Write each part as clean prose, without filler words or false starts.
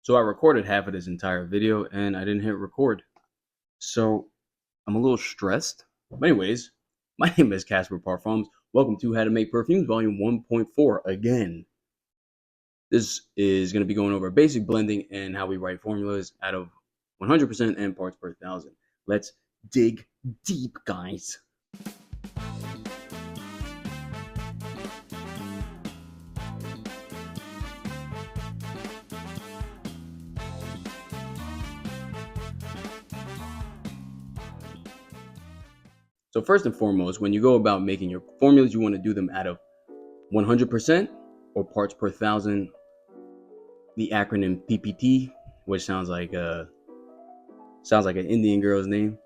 So I recorded half of this entire video and I didn't hit record. So I'm a little stressed. But anyways, my name is Casper Parfums. Welcome to How to Make Perfumes Volume 1.4 again. This is going to be going over basic blending and how we write formulas out of 100% and parts per thousand. Let's dig deep, guys. So first and foremost, when you go about making your formulas, you want to do them out of 100% or parts per thousand. The acronym PPT, which sounds like an Indian girl's name.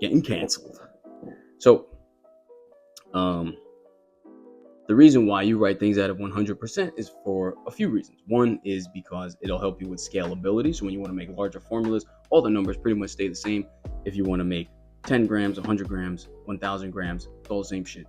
Getting canceled. So, the reason why you write things out of 100% is for a few reasons. One is because it'll help you with scalability. So when you want to make larger formulas, all the numbers pretty much stay the same. If you want to make 10 grams, 100 grams, 1,000 grams, it's all the same shit.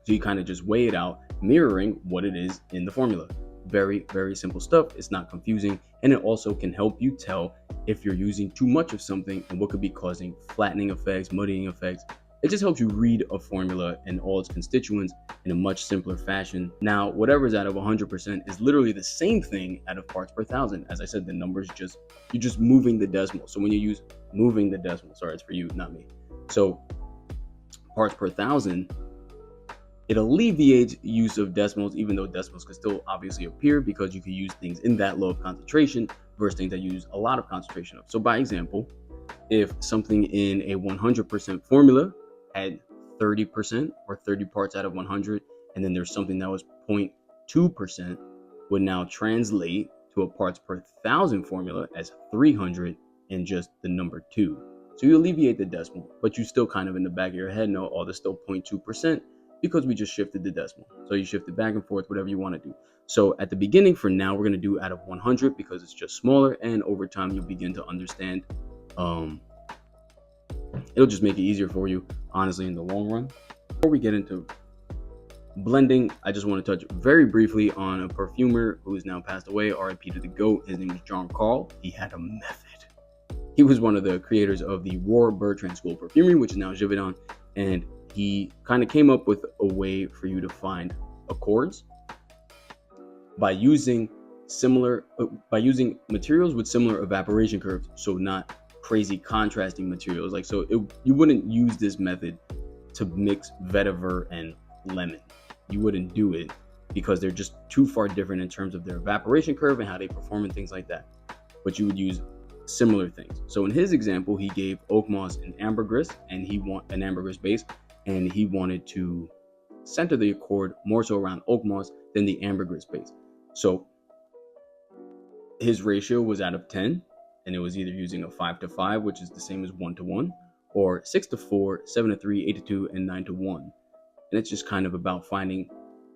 So you kind of just weigh it out, mirroring what it is in the formula. Very, very simple stuff. It's not confusing. And it also can help you tell if you're using too much of something and what could be causing flattening effects, muddying effects. It just helps you read a formula and all its constituents in a much simpler fashion. Now, whatever is out of 100% is literally the same thing out of parts per thousand. As I said, the numbers you're just moving the decimal. So when you use moving the decimal, sorry, it's for you, not me. So parts per thousand, it alleviates use of decimals, even though decimals could still obviously appear because you can use things in that low of concentration versus things that use a lot of concentration of. So by example, if something in a 100% formula had 30% or 30 parts out of 100, and then there's something that was 0.2%, would now translate to a parts per thousand formula as 300 and just the number 2. So you alleviate the decimal, but you still kind of in the back of your head know, oh, there's still 0.2% because we just shifted the decimal. So you shift it back and forth, whatever you want to do. So at the beginning, for now, we're going to do out of 100 because it's just smaller, and over time you'll begin to understand. It'll just make it easier for you, honestly, in the long run. Before we get into blending, I just want to touch very briefly on a perfumer who is now passed away, RIP to the GOAT. His name was John Carl. He had a method. He was one of the creators of the Roar Bertrand School of Perfumery, which is now Givaudan, and he kind of came up with a way for you to find accords by using materials with similar evaporation curves, so not crazy contrasting materials. Like, so you wouldn't use this method to mix vetiver and lemon. You wouldn't do it because they're just too far different in terms of their evaporation curve and how they perform and things like that. But you would use similar things. So in his example, he gave oak moss and ambergris, and an ambergris base, and he wanted to center the accord more so around oak moss than the ambergris base. So his ratio was out of 10, and it was either using a 5:5, which is the same as 1:1, or 6:4, 7:3, 8:2, and 9:1. And it's just kind of about finding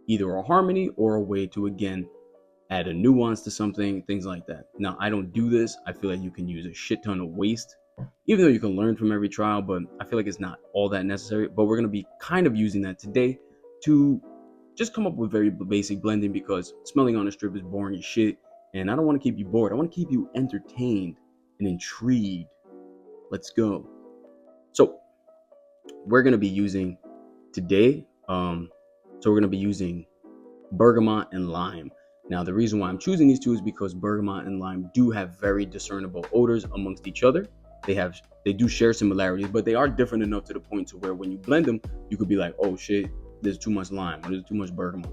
either a harmony or a way to, again, add a nuance to something, things like that. Now, I don't do this. I feel like you can use a shit ton of waste, even though you can learn from every trial, but I feel like it's not all that necessary. But we're going to be kind of using that today to just come up with very basic blending, because smelling on a strip is boring as shit, and I don't want to keep you bored. I want to keep you entertained and intrigued. Let's go. So we're going to be using today, bergamot and lime. Now, the reason why I'm choosing these two is because bergamot and lime do have very discernible odors amongst each other. They do share similarities, but they are different enough to the point to where when you blend them, you could be like, oh shit, there's too much lime or there's too much bergamot.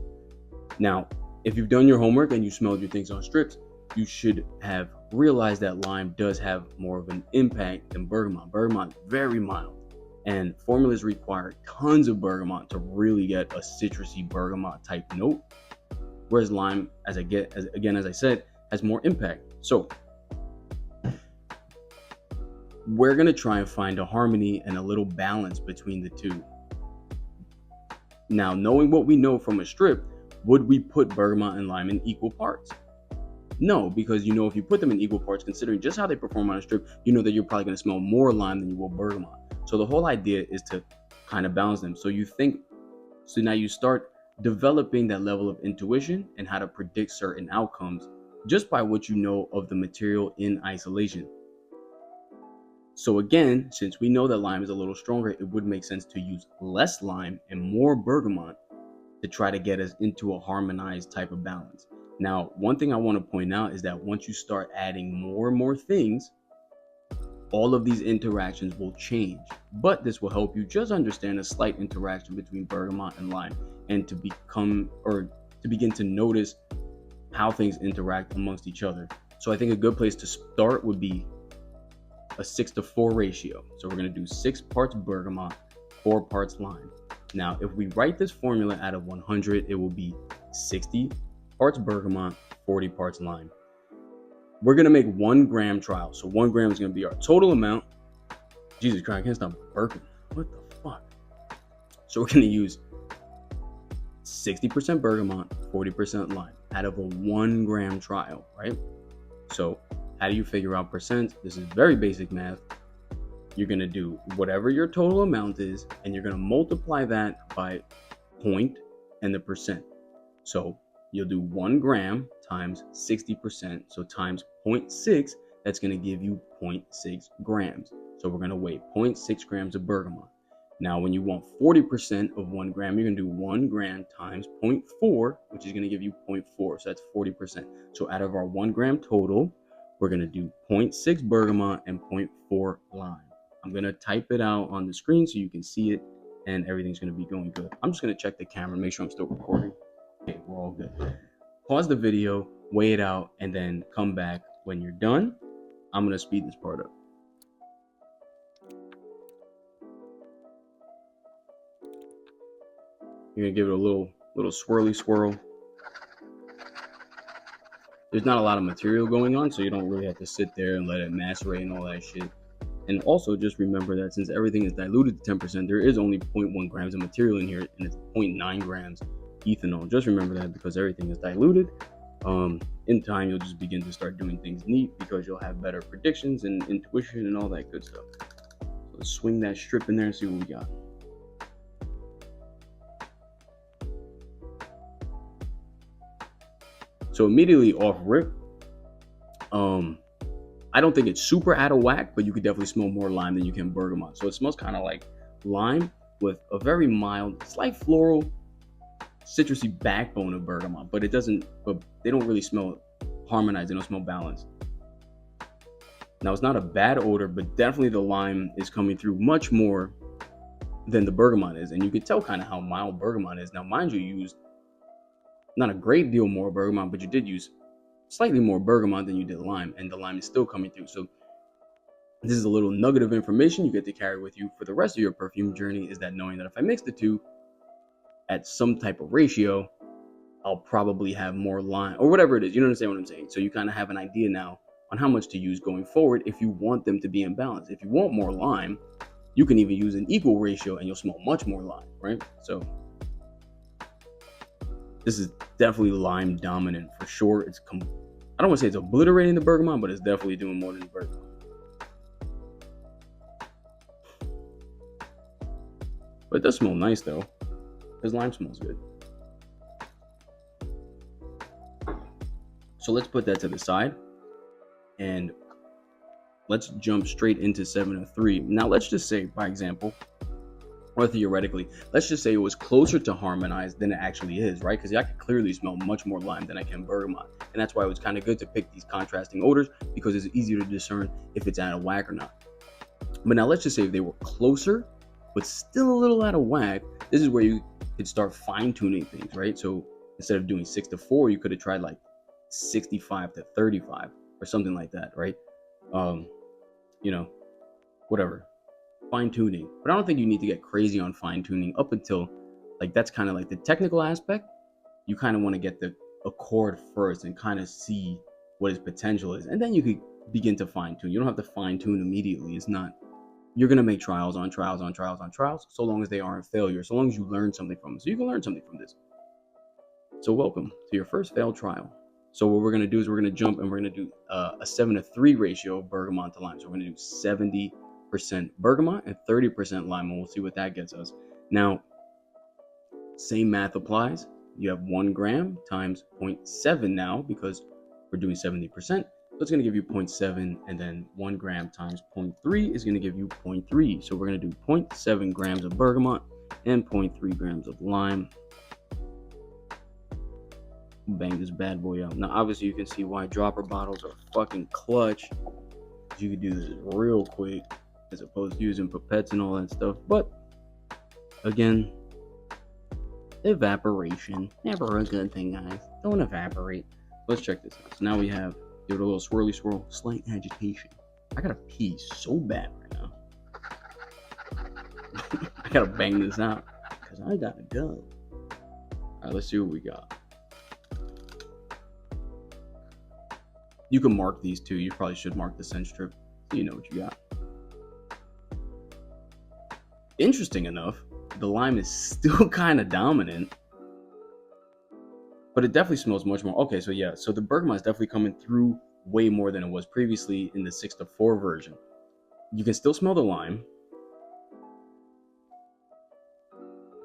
Now, if you've done your homework and you smelled your things on strips, you should have realized that lime does have more of an impact than bergamot. Bergamot, very mild, and formulas require tons of bergamot to really get a citrusy bergamot type note, whereas lime, as I said, has more impact. So we're going to try and find a harmony and a little balance between the two. Now, knowing what we know from a strip, would we put bergamot and lime in equal parts? No, because if you put them in equal parts, considering just how they perform on a strip, you know that you're probably going to smell more lime than you will bergamot. So the whole idea is to kind of balance them. So now you start developing that level of intuition and how to predict certain outcomes just by what you know of the material in isolation. So again, since we know that lime is a little stronger, it would make sense to use less lime and more bergamot to try to get us into a harmonized type of balance. Now, one thing I want to point out is that once you start adding more and more things, all of these interactions will change. But this will help you just understand a slight interaction between bergamot and lime and to begin to notice how things interact amongst each other. So I think a good place to start would be a 6-to-4 ratio. So we're going to do 6 parts bergamot, 4 parts lime. Now, if we write this formula out of 100, it will be 60 parts bergamot, 40 parts lime. We're going to make 1 gram trial. So 1 gram is going to be our total amount. Jesus Christ, I can't stop burping. What the fuck? So we're going to use 60% bergamot, 40% lime out of a 1 gram trial, right? So how do you figure out percent? This is very basic math. You're going to do whatever your total amount is, and you're going to multiply that by point and the percent. So you'll do 1 gram times 60%, so times 0.6, that's going to give you 0.6 grams. So we're going to weigh 0.6 grams of bergamot. Now, when you want 40% of 1 gram, you're going to do 1 gram times 0.4, which is going to give you 0.4. So that's 40%. So out of our 1 gram total, we're going to do 0.6 bergamot and 0.4 lime. I'm going to type it out on the screen so you can see it, and everything's going to be going good. I'm just going to check the camera, make sure I'm still recording. Okay, we're all good. Pause the video, weigh it out, and then come back when you're done. I'm going to speed this part up. You're going to give it a little swirly swirl. There's not a lot of material going on, so you don't really have to sit there and let it macerate and all that shit. And also just remember that since everything is diluted to 10%, there is only 0.1 grams of material in here, and it's 0.9 grams ethanol. Just remember that because everything is diluted. In time, you'll just begin to start doing things neat because you'll have better predictions and intuition and all that good stuff. So let's swing that strip in there and see what we got. So immediately off rip, I don't think it's super out of whack, but you could definitely smell more lime than you can bergamot. So it smells kind of like lime with a very mild, slight floral, citrusy backbone of bergamot, but they don't really smell harmonized. They don't smell balanced. Now, it's not a bad odor, but definitely the lime is coming through much more than the bergamot is. And you could tell kind of how mild bergamot is. Now, mind you, used not a great deal more bergamot, but you did use slightly more bergamot than you did lime, and the lime is still coming through. So this is a little nugget of information you get to carry with you for the rest of your perfume journey, is that knowing that if I mix the two at some type of ratio, I'll probably have more lime or whatever it is. You understand what I'm saying? So you kind of have an idea now on how much to use going forward if you want them to be in balance. If you want more lime, you can even use an equal ratio and you'll smell much more lime, right? So this is definitely lime dominant for sure. I don't want to say it's obliterating the bergamot, but it's definitely doing more than the bergamot. But it does smell nice though, because lime smells good. So let's put that to the side and let's jump straight into 703. Now let's just say, by example, or theoretically, let's just say it was closer to harmonized than it actually is, right? Because I can clearly smell much more lime than I can bergamot. And that's why it was kind of good to pick these contrasting odors, because it's easier to discern if it's out of whack or not. But now let's just say if they were closer, but still a little out of whack, this is where you could start fine-tuning things, right? So instead of doing 6-to-4, you could have tried like 65-to-35 or something like that, right? Whatever. Fine-tuning. But I don't think you need to get crazy on fine-tuning up until, like, that's kind of like the technical aspect. You kind of want to get the accord first and kind of see what its potential is. And then you could begin to fine-tune. You don't have to fine-tune immediately. It's not, you're going to make trials on trials on trials on trials, so long as they aren't failures, so long as you learn something from them. So you can learn something from this. So welcome to your first failed trial. So what we're going to do is we're going to jump and we're going to do a 7-to-3 ratio of bergamot to lime. So we're going to do 70% bergamot and 30% lime, and we'll see what that gets us. Now, Same math applies. You have 1 gram times 0.7 now because we're doing 70%. So it's going to give you 0.7, and then 1 gram times 0.3 is going to give you 0.3. So we're going to do 0.7 grams of bergamot and 0.3 grams of lime. Bang this bad boy out. Now, obviously, you can see why dropper bottles are fucking clutch. You could do this real quick as opposed to using pipettes and all that stuff. But again, evaporation, never a good thing, guys. Don't evaporate. Let's check this out. So now we have, give it a little swirly swirl, slight agitation. I gotta pee so bad right now. I gotta bang this out because I gotta go. All right, let's see what we got. You can mark these too. You probably should mark the scent strip so you know what you got. Interesting enough, the lime is still kind of dominant, but it definitely smells much more. Okay, so yeah, so the bergamot is definitely coming through way more than it was previously in the 6-4 version. You can still smell the lime,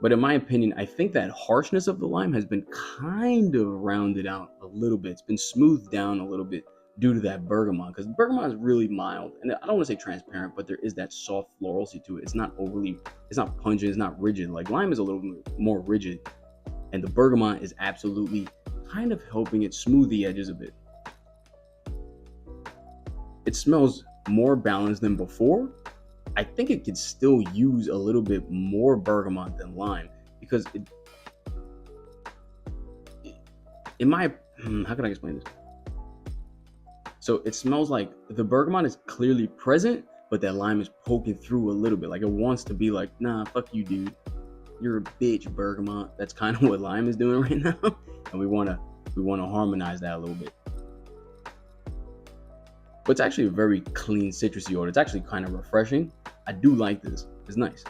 but in my opinion, I think that harshness of the lime has been kind of rounded out a little bit. It's been smoothed down a little bit due to that bergamot, because bergamot is really mild, and I don't want to say transparent, but there is that soft florality to it. It's not pungent, it's not rigid. Like lime is a little more rigid, and the bergamot is absolutely kind of helping it smooth the edges a bit. It smells more balanced than before. I think it could still use a little bit more bergamot than lime, because how can I explain this? So it smells like the bergamot is clearly present, but that lime is poking through a little bit. Like it wants to be like, nah, fuck you, dude. You're a bitch, bergamot. That's kind of what lime is doing right now. And we wanna harmonize that a little bit. But it's actually a very clean citrusy odor. It's actually kind of refreshing. I do like this. It's nice.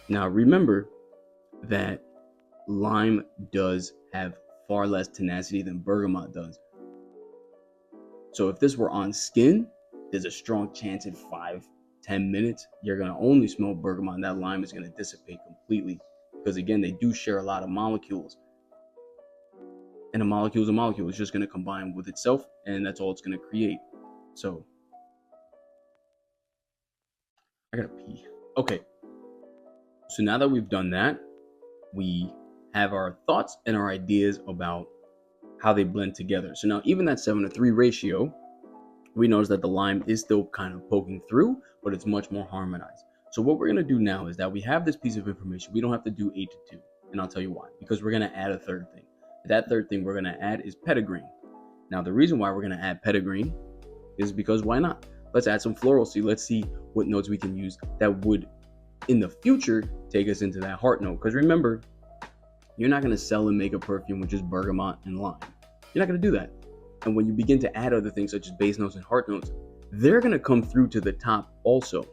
Now remember that lime does have far less tenacity than bergamot does. So if this were on skin, there's a strong chance in 5-10 minutes you're going to only smell bergamot, and that lime is going to dissipate completely, because again, they do share a lot of molecules, and a molecule is a molecule. It's just going to combine with itself, and that's all it's going to create. So I gotta pee. Okay, so now that we've done that, we have our thoughts and our ideas about how they blend together. So now even that 7-3 ratio, we notice that the lime is still kind of poking through, but it's much more harmonized. So what we're going to do now is that we have this piece of information. We don't have to do 8-2, and I'll tell you why. Because we're going to add a third thing. That third thing we're going to add is petitgrain. Now the reason why we're going to add petitgrain is because why not? Let's add some florality. Let's see what notes we can use that would in the future take us into that heart note. Because remember, you're not going to sell and make a perfume with just bergamot and lime. You're not going to do that. And when you begin to add other things such as base notes and heart notes, they're going to come through to the top also.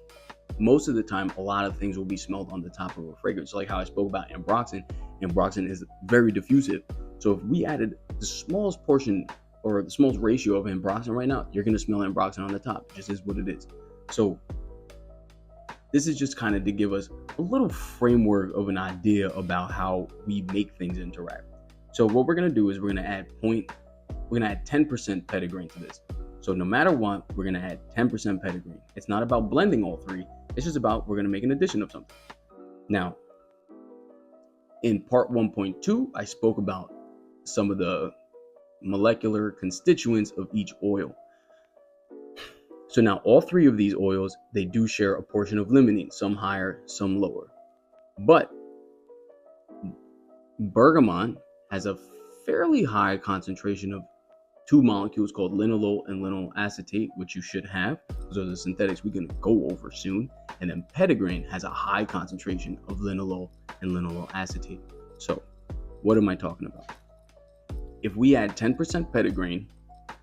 Most of the time, a lot of things will be smelled on the top of a fragrance. Like how I spoke about ambroxan. Ambroxan is very diffusive. So if we added the smallest portion or the smallest ratio of ambroxan right now, you're going to smell ambroxan on the top. It just is what it is. So this is just kind of to give us a little framework of an idea about how we make things interact. So what we're going to do is we're going to add 10% petitgrain to this. So no matter what, we're going to add 10% petitgrain. It's not about blending all three. It's just about we're going to make an addition of something. Now, in part 1.2, I spoke about some of the molecular constituents of each oil. So now all three of these oils, they do share a portion of limonene, some higher, some lower. But bergamot has a fairly high concentration of two molecules called linalool and linalool acetate, which you should have. Those are the synthetics we're going to go over soon. And then petitgrain has a high concentration of linalool and linalool acetate. So what am I talking about? If we add 10% petitgrain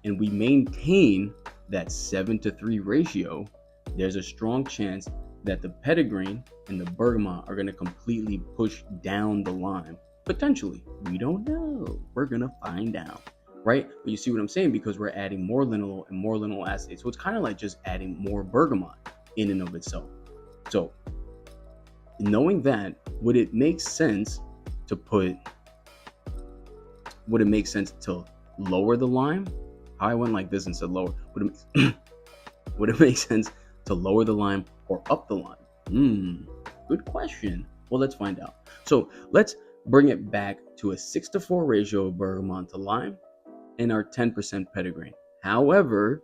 and we maintain that 7-3 ratio, there's a strong chance that the petitgrain and the bergamot are going to completely push down the lime. Potentially. We don't know. We're going to find out. Right? But you see what I'm saying? Because we're adding more linalool and more linalool acetate. So it's kind of like just adding more bergamot in and of itself. So knowing that, would it make sense to lower the lime? How I went like this and said lower. Would it make sense to lower the lime or up the lime? Good question. Well, let's find out. So let's bring it back to a 6-to-4 ratio of bergamot to lime and our 10% petitgrain. However,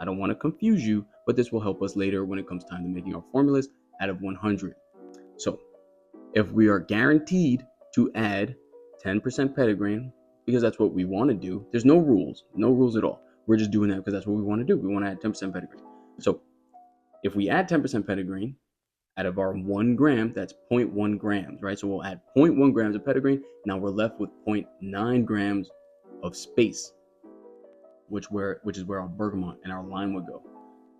I don't want to confuse you, but this will help us later when it comes time to making our formulas out of 100. So if we are guaranteed to add 10% petitgrain, because that's what we want to do, there's no rules at all. We're just doing that because that's what we want to do. We want to add 10% petitgrain. So if we add 10% petitgrain, out of our 1 gram, that's 0.1 grams, right? So we'll add 0.1 grams of petitgrain. Now we're left with 0.9 grams of space, which is where our bergamot and our lime would go.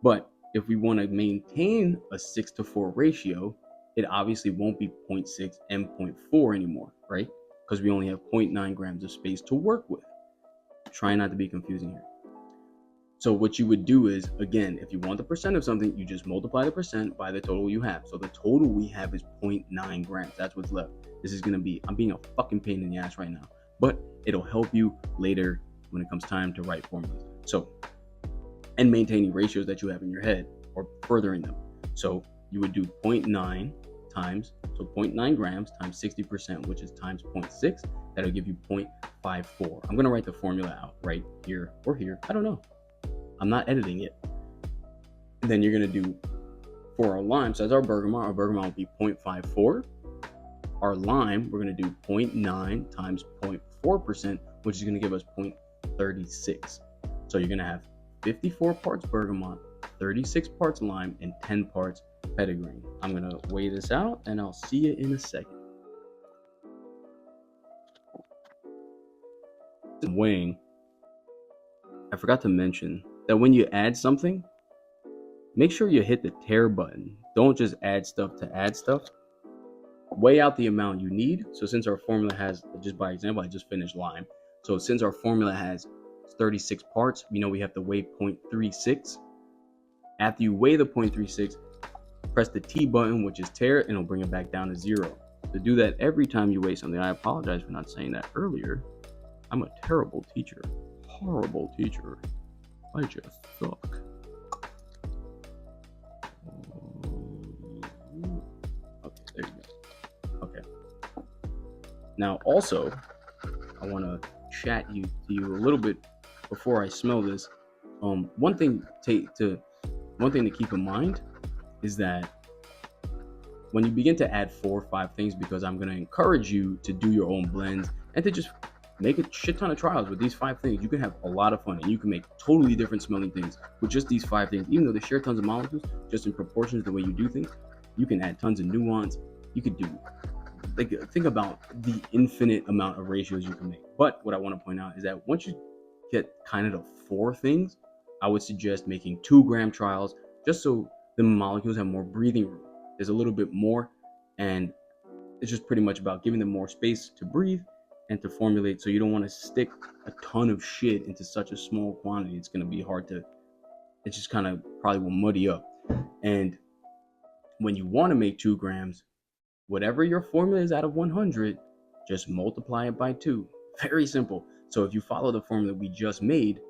But if we want to maintain a 6-to-4 ratio, it obviously won't be 0.6 and 0.4 anymore, right? Because we only have 0.9 grams of space to work with. Try not to be confusing here. So what you would do is, again, if you want the percent of something, you just multiply the percent by the total you have. So the total we have is 0.9 grams. That's what's left. This is going to be, I'm being a fucking pain in the ass right now, but it'll help you later when it comes time to write formulas. So, and maintaining ratios that you have in your head or furthering them. So you would do 0.9 times, so 0.9 grams times 60%, which is times 0.6. That'll give you 0.54. I'm going to write the formula out right here or here. I don't know. I'm not editing it. And then you're going to do for our lime. So as our bergamot will be 0.54. Our lime, we're going to do 0.9 times 0.4%, which is going to give us 0.36. So you're going to have 54 parts bergamot, 36 parts lime, and 10 parts petitgrain. I'm going to weigh this out and I'll see you in a second. Weighing, I forgot to mention that when you add something, make sure you hit the tare button. Don't just add stuff to add stuff. Weigh out the amount you need. So since our formula has, just by example, I just finished lime. So since our formula has 36 parts, we know we have to weigh 0.36. After you weigh the 0.36, press the T button, which is tare, and it'll bring it back down to 0. To do that every time you weigh something. I apologize for not saying that earlier. I'm a terrible teacher. Horrible teacher. I just suck. Okay, there you go. Okay. Now, also, I want to chat to you a little bit before I smell this. One thing to keep in mind is that when you begin to add 4 or 5 things, because I'm going to encourage you to do your own blends and to just make a shit ton of trials with these 5 things. You can have a lot of fun and you can make totally different smelling things with just these 5 things. Even though they share tons of molecules, just in proportions the way you do things, you can add tons of nuance. You could do, think about the infinite amount of ratios you can make. But what I want to point out is that once you get kind of the 4 things, I would suggest making 2-gram trials just so the molecules have more breathing room. There's a little bit more, and it's just pretty much about giving them more space to breathe and to formulate. So you don't want to stick a ton of shit into such a small quantity. It's going to be hard to, it just kind of probably will muddy up. And when you want to make 2 grams, whatever your formula is out of 100, just multiply it by 2. Very simple. So if you follow the formula we just made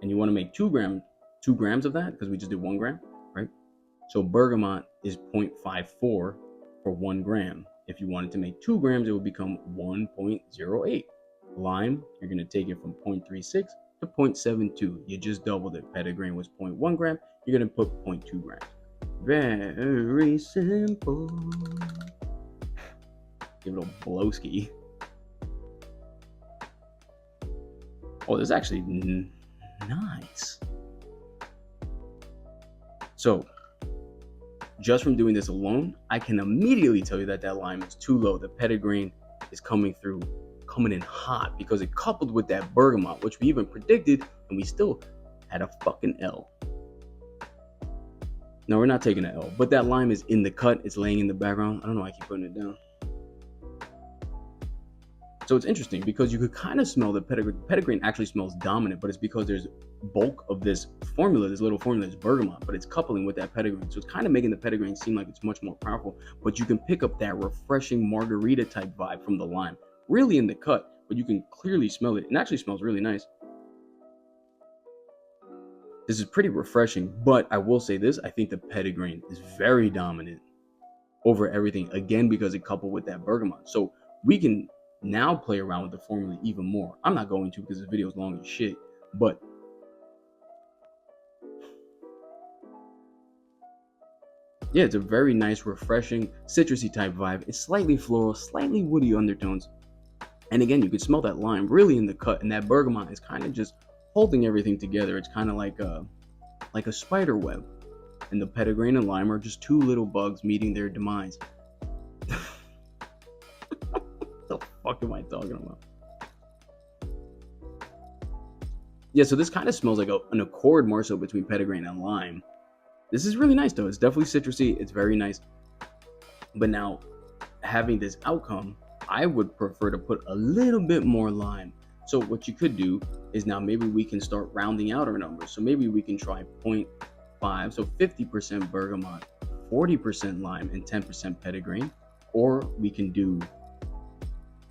and you want to make 2 grams of that, because we just did 1 gram, right? So bergamot is 0.54 for 1 gram. If you wanted to make 2 grams, it would become 1.08. Lime, you're going to take it from 0.36 to 0.72. You just doubled it. Petitgrain was 0.1 gram. You're going to put 0.2 grams. Very simple. Give it a blowski. Oh, this is actually nice. So, just from doing this alone, I can immediately tell you that lime is too low. The petitgrain is coming in hot because it coupled with that bergamot, which we even predicted, and we still had a fucking L. No, we're not taking an L, but that lime is in the cut. It's laying in the background. I don't know why I keep putting it down. So it's interesting because you could kind of smell the petitgrain. Petitgrain actually smells dominant, but it's because there's bulk of this formula, this little formula, this bergamot, but it's coupling with that petitgrain. So it's kind of making the petitgrain seem like it's much more powerful, but you can pick up that refreshing margarita type vibe from the lime, really in the cut, but you can clearly smell it. It actually smells really nice. This is pretty refreshing, but I will say this, I think the petitgrain is very dominant over everything, again, because it coupled with that bergamot. So we can now play around with the formula even more. I'm not going to because this video is long as shit, but yeah, it's a very nice, refreshing, citrusy type vibe. It's slightly floral, slightly woody undertones. And again, you can smell that lime really in the cut, and that bergamot is kind of just holding everything together. It's kind of like a spider web. And the petitgrain and lime are just two little bugs meeting their demise. What the fuck am I talking about? Yeah, so this kind of smells like an accord more so between petitgrain and lime. This is really nice though. It's definitely citrusy. It's very nice. But now, having this outcome, I would prefer to put a little bit more lime. So what you could do is now maybe we can start rounding out our numbers. So maybe we can try 0.5, so 50% bergamot, 40% lime, and 10% petitgrain. Or we can do,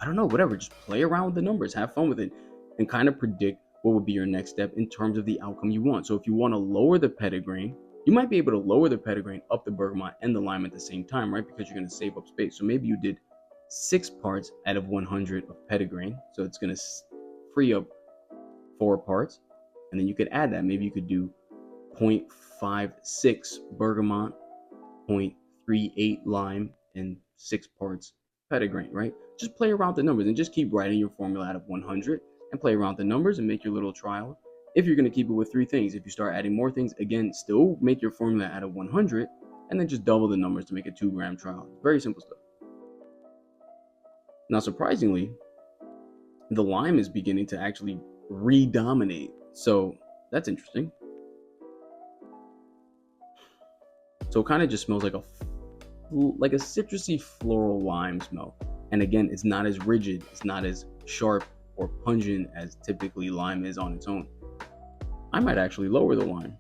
I don't know, whatever. Just play around with the numbers, have fun with it, and kind of predict what would be your next step in terms of the outcome you want. So if you want to lower the petitgrain, you might be able to lower the petitgrain up the bergamot and the lime at the same time, right? Because you're going to save up space. So maybe you did 6 parts out of 100 of petitgrain. So it's going to free up 4 parts. And then you could add that. Maybe you could do 0.56 bergamot, 0.38 lime, and 6 parts petitgrain, right? Just play around the numbers and just keep writing your formula out of 100 and play around the numbers and make your little trial. If you're going to keep it with 3 things, if you start adding more things, again, still make your formula out of 100 and then just double the numbers to make a 2-gram trial. Very simple stuff. Now, surprisingly, the lime is beginning to actually redominate. So that's interesting. So it kind of just smells like a citrusy floral lime smell. And again, it's not as rigid, it's not as sharp or pungent as typically lime is on its own. I might actually lower the lime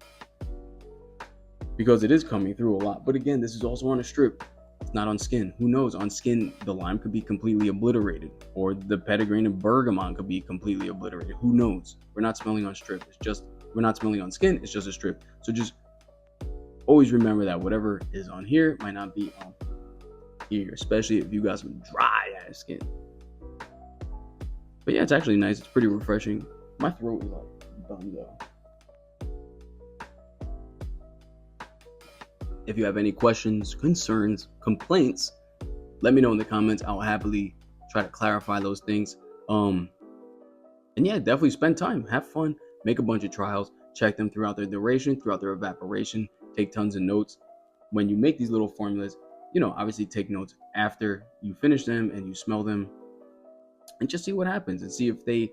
because it is coming through a lot. But again, this is also on a strip. It's not on skin. Who knows? On skin, the lime could be completely obliterated, or the petitgrain and bergamot could be completely obliterated. Who knows? We're not smelling on strip. We're not smelling on skin. It's just a strip. So just always remember that whatever is on here might not be on here, especially if you got some dry ass skin. But yeah, it's actually nice. It's pretty refreshing. My throat is like done though. If you have any questions, concerns, complaints, let me know in the comments. I'll happily try to clarify those things. And yeah, definitely spend time, have fun, make a bunch of trials, check them throughout their duration, throughout their evaporation, take tons of notes. When you make these little formulas, obviously take notes after you finish them and you smell them, and just see what happens and see if they,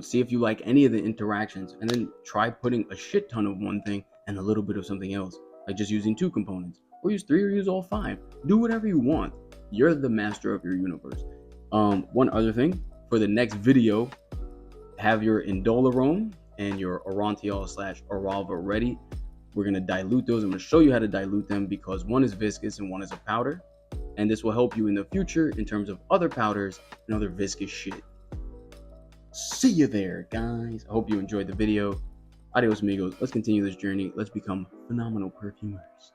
see if you like any of the interactions, and then try putting a shit ton of one thing and a little bit of something else. Like just using 2 components, or use 3, or use all 5. Do whatever you want. You're the master of your universe. One other thing, for the next video, have your Indole and your Orontiol/Aralva ready. We're going to dilute those. I'm going to show you how to dilute them because one is viscous and one is a powder. And this will help you in the future in terms of other powders and other viscous shit. See you there, guys. I hope you enjoyed the video. Adios, amigos. Let's continue this journey. Let's become phenomenal perfumers.